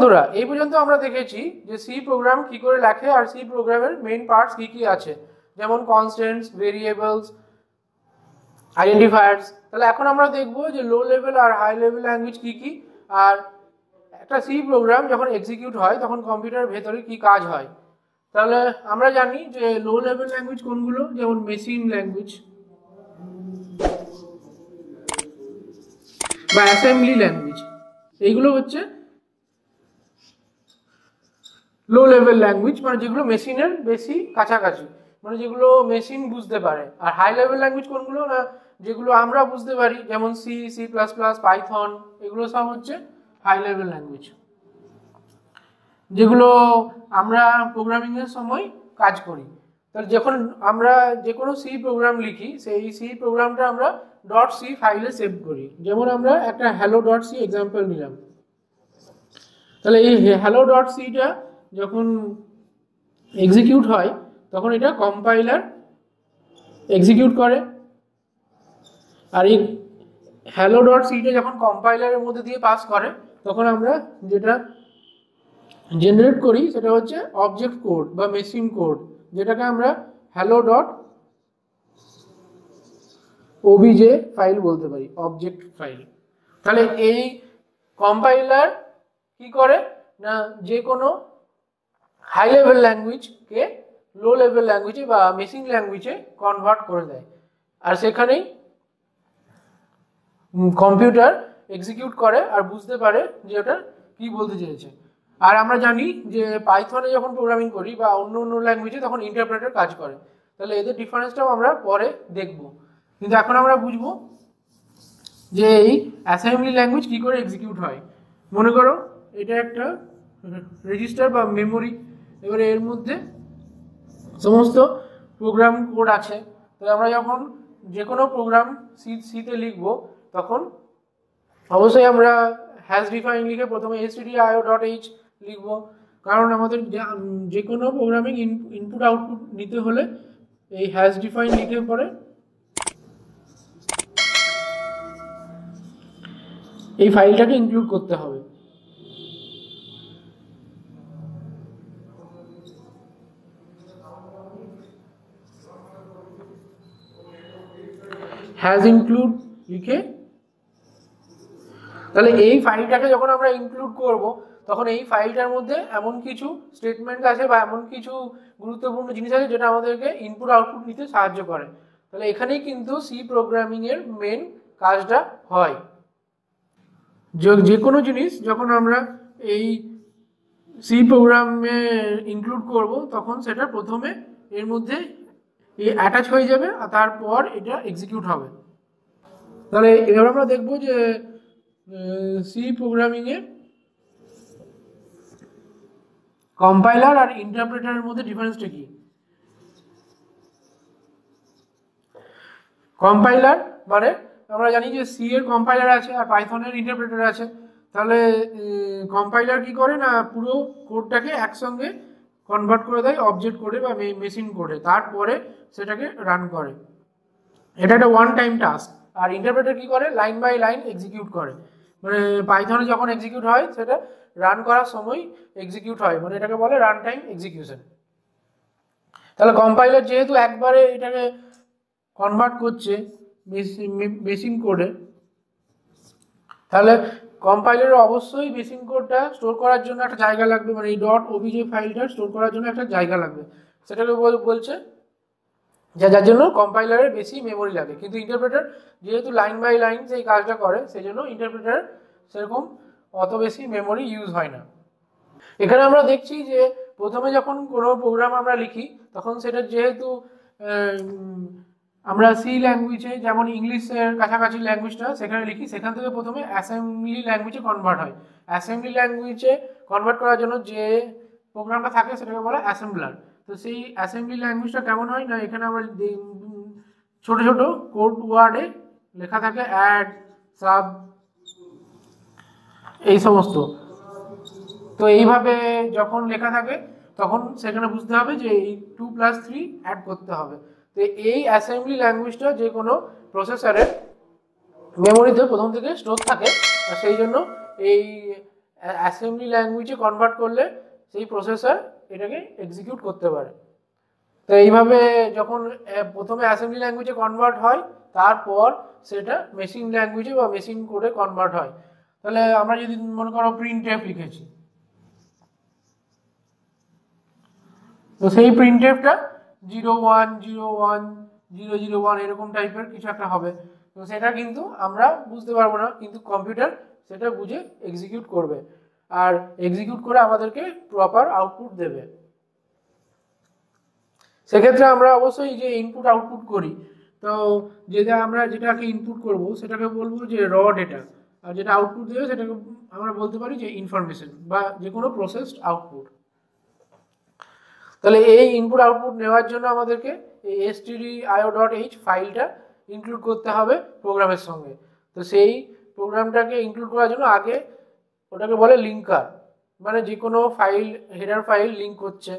বন্ধুরা এই পর্যন্ত আমরা দেখেছি যে সি প্রোগ্রাম কি করে লেখে আর সি প্রোগ্রামের মেইন পার্টস কি কি আছে, যেমন কনস্ট্যান্টস, ভেরিয়েবলস, আইডেন্টিফায়ার্স। তাহলে এখন আমরা দেখব যে লো লেভেল আর হাই লেভেল ল্যাঙ্গুয়েজ কি কি, আর একটা সি প্রোগ্রাম যখন এক্সিকিউট হয় তখন কম্পিউটারের ভেতরে কি কাজ হয়। তাহলে আমরা জানি যে লো লেভেল ল্যাঙ্গুয়েজ কোনগুলো, যেমন মেশিন ল্যাঙ্গুয়েজ বা অ্যাসেম্বলি ল্যাঙ্গুয়েজ, এইগুলো হচ্ছে লো লেভেল ল্যাঙ্গুয়েজ, মানে যেগুলো মেশিনের বেশি কাছাকাছি, মানে যেগুলো মেশিন বুঝতে পারে। আর হাই লেভেল ল্যাঙ্গুয়েজ কোনগুলো না, যেগুলো আমরা বুঝতে পারি, যেমন C, C plus plus, Python, এগুলো সব হচ্ছে হাই লেভেল ল্যাঙ্গুয়েজ, যেগুলো আমরা প্রোগ্রামিং এর সময় কাজ করি। তাহলে যখন আমরা যে কোনো সি প্রোগ্রাম লিখি, সেই সি প্রোগ্রামটা আমরা ডট সি ফাইলে সেভ করি। যেমন আমরা একটা হ্যালো ডট সি এক্সাম্পল নিলাম। তাহলে এই হ্যালো ডট সিটা যখন এক্সিকিউট হয় তখন এটা কম্পাইলার এক্সিকিউট করে, আর এই হ্যালো ডট সিটা যখন কম্পাইলারের মধ্যে দিয়ে পাস করে তখন আমরা যেটা জেনারেট করি সেটা হচ্ছে অবজেক্ট কোড বা মেশিন কোড, যেটাকে আমরা হ্যালো ডট ওবিজে ফাইল বলতে পারি, অবজেক্ট ফাইল। তাহলে এই কম্পাইলার কি করে না, যে কোনো হাই লেভেল ল্যাঙ্গুয়েজকে লো লেভেল ল্যাঙ্গুয়েজে বা মেশিন ল্যাঙ্গুয়েজে কনভার্ট করে দেয়, আর সেখানেই কম্পিউটার এক্সিকিউট করে আর বুঝতে পারে যে ওটা কি বলতে চেয়েছে। আর আমরা জানি যে পাইথনে যখন প্রোগ্রামিং করি বা অন্য অন্য ল্যাঙ্গুয়েজে তখন ইন্টারপ্রেটার কাজ করে। তাহলে এদের ডিফারেন্সটাও আমরা পরে দেখব, কিন্তু এখন আমরা বুঝবো যে এই অ্যাসেম্বলি ল্যাঙ্গুয়েজ কি করে এক্সিকিউট হয়। মনে করো এটা একটা রেজিস্টার বা মেমোরি, এবারে এর মধ্যে সমস্ত প্রোগ্রাম কোড আছে। তো আমরা যখন যে কোনো প্রোগ্রাম সিতে লিখব তখন অবশ্যই আমরা হ্যাশ ডিফাইন লিখে প্রথমে stdio.h লিখব, কারণ আমাদের যে কোনো প্রোগ্রামিং ইনপুট আউটপুট নিতে হলে এই হ্যাশ ডিফাইন লিখে পরে এই ফাইলটাকে ইনক্লুড করতে হবে। হ্যাজ ইনক্লুড লিখে তাহলে এই ফাইলটাকে যখন আমরা ইনক্লুড করব তখন এই ফাইলটার মধ্যে এমন কিছু স্টেটমেন্ট আছে বা এমন কিছু গুরুত্বপূর্ণ জিনিস আছে যেটা আমাদেরকে ইনপুট আউটপুট নিতে সাহায্য করে। তাহলে এখানেই কিন্তু সি প্রোগ্রামিং এর মেন কাজটা হয়। যে কোনো জিনিস যখন আমরা এই সি প্রোগ্রামে ইনক্লুড করব তখন সেটা প্রথমে এর মধ্যে অ্যাটাচ হয়ে যাবে আর তারপর এটা এক্সিকিউট হবে। তাহলে এবার আমরা দেখব যে সি প্রোগ্রামিংয়ে কম্পাইলার আর ইন্টারপ্রেটারের মধ্যে ডিফারেন্সটা কি। কম্পাইলার মানে আমরা জানি যে সি এর কম্পাইলার আছে আর পাইথনের ইন্টারপ্রেটার আছে। তাহলে কম্পাইলার কি করে না, পুরো কোডটাকে একসঙ্গে কনভার্ট করে দেয় অবজেক্ট কোডে বা মেশিন কোডে, তারপরে সেটাকে রান করে। এটা একটা ওয়ান টাইম টাস্ক। আর ইন্টারপ্রেটার কি করে, লাইন বাই লাইন এক্সিকিউট করে, মানে পাইথনে যখন এক্সিকিউট হয় সেটা রান করার সময় এক্সিকিউট হয়, মানে এটাকে বলে রান টাইম এক্সিকিউশন। তাহলে কম্পাইলার যেহেতু একবারে এটাকে কনভার্ট করছে মেশিন কোডে, তাহলে কম্পাইলারে অবশ্যই মেশিন কোডটা স্টোর করার জন্য একটা জায়গা লাগবে, মানে এই ডট ওবিজে ফাইলটা স্টোর করার জন্য একটা জায়গা লাগবে, সেটাকে বলছে যার জন্য কম্পাইলারের বেশি মেমোরি লাগে। কিন্তু ইন্টারপ্রেটার যেহেতু লাইন বাই লাইন সেই কাজটা করে, সেই জন্য ইন্টারপ্রেটার সেরকম অত বেশি মেমোরি ইউজ হয় না। এখানে আমরা দেখছি যে প্রথমে যখন কোনো প্রোগ্রাম আমরা লিখি তখন সেটা যেহেতু আমরা সি ল্যাঙ্গুয়েজে যেমন ইংলিশের কাছাকাছি ল্যাঙ্গুয়েজটা সেখানে লিখি, সেখান থেকে প্রথমে অ্যাসেম্বলি ল্যাঙ্গুয়েজে কনভার্ট হয়। অ্যাসেম্বলি ল্যাঙ্গুয়েজে কনভার্ট করার জন্য যে প্রোগ্রামটা থাকে সেটাকে বলে অ্যাসেম্বলার। তো সেই অ্যাসেম্বলি ল্যাঙ্গুয়েজটা কেমন হয় না, এখানে আমরা ছোট ছোট কোড ওয়ার্ডে লেখা থাকে, অ্যাড, সাব, এই সমস্ত। তো এইভাবে যখন লেখা থাকে তখন সেখানে বুঝতে হবে যে এই 2+3 অ্যাড করতে হবে। তো এই অ্যাসেম্বলি ল্যাঙ্গুয়েজটা যে কোনো প্রসেসরের মেমোরিতে প্রথম থেকে স্টোর থাকে, আর সেই জন্য এই অ্যাসেম্বলি ল্যাঙ্গুয়েজে কনভার্ট করলে সেই প্রসেসর এটাকে এক্সিকিউট করতে পারে। তো এইভাবে যখন প্রথমে অ্যাসেম্বলি ল্যাঙ্গুয়েজে কনভার্ট হয়, তারপর সেটা মেশিন ল্যাঙ্গুয়েজে বা মেশিন কোডে কনভার্ট হয়। তাহলে আমরা যদি মনে করো প্রিন্টএফ লিখেছি, তো সেই প্রিন্টএফটা 0101 এরকম টাইপের কিছু একটা হবে। তো সেটা কিন্তু আমরা বুঝতে পারবো না, কিন্তু কম্পিউটার সেটা বুঝে এক্সিকিউট করবে আর এক্সিকিউট করে আমাদেরকে প্রপার আউটপুট দেবে। সেক্ষেত্রে আমরা অবশ্যই যে ইনপুট আউটপুট করি, তো যেটাকে ইনপুট করব সেটাকে বলবো যে র ডেটা, আর যেটা আউটপুট দেবে সেটাকে আমরা বলতে পারি যে ইনফরমেশন বা যে কোনো প্রসেসড আউটপুট। তাহলে এই ইনপুট আউটপুট নেওয়ার জন্য আমাদেরকে এই stdio.h ফাইলটা ইনক্লুড করতে হবে প্রোগ্রামের সঙ্গে। তো সেই প্রোগ্রামটাকে ইনক্লুড করার জন্য আগে ওটাকে বলে লিঙ্কার, মানে যে কোনো ফাইল হেডার ফাইল লিঙ্ক হচ্ছে,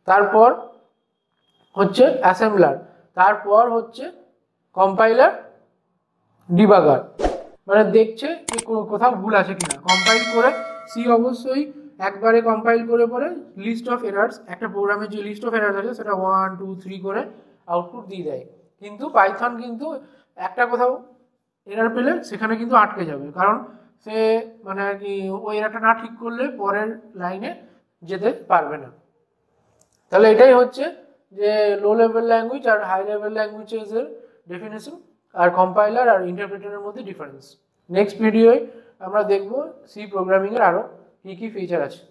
তারপর হচ্ছে অ্যাসেম্বলার, তারপর হচ্ছে কম্পাইলার, ডিবাগার, মানে দেখছে যে কোথাও ভুল আছে কিনা। কম্পাইল করে সি অবশ্যই একবারে কম্পাইল করে পরে লিস্ট অফ এরার্স, একটা প্রোগ্রামের যে লিস্ট অফ এরার্স আছে সেটা 1 2 3 করে আউটপুট দিয়ে দেয়। কিন্তু পাইথন কিন্তু একটা কোথাও এরার পেলে সেখানে কিন্তু আটকে যাবে, কারণ সে মানে আর কি ওই এরারটা না ঠিক করলে পরের লাইনে যেতে পারবে না। তাহলে এটাই হচ্ছে যে লো লেভেল ল্যাঙ্গুয়েজ আর হাই লেভেল ল্যাঙ্গুয়েজের ডেফিনেশন আর কম্পাইলার আর ইন্টারপ্রেটারের মধ্যে ডিফারেন্স। নেক্সট ভিডিওয় আমরা দেখব সি প্রোগ্রামিংয়ের আরও কী কী ফিচার আছে।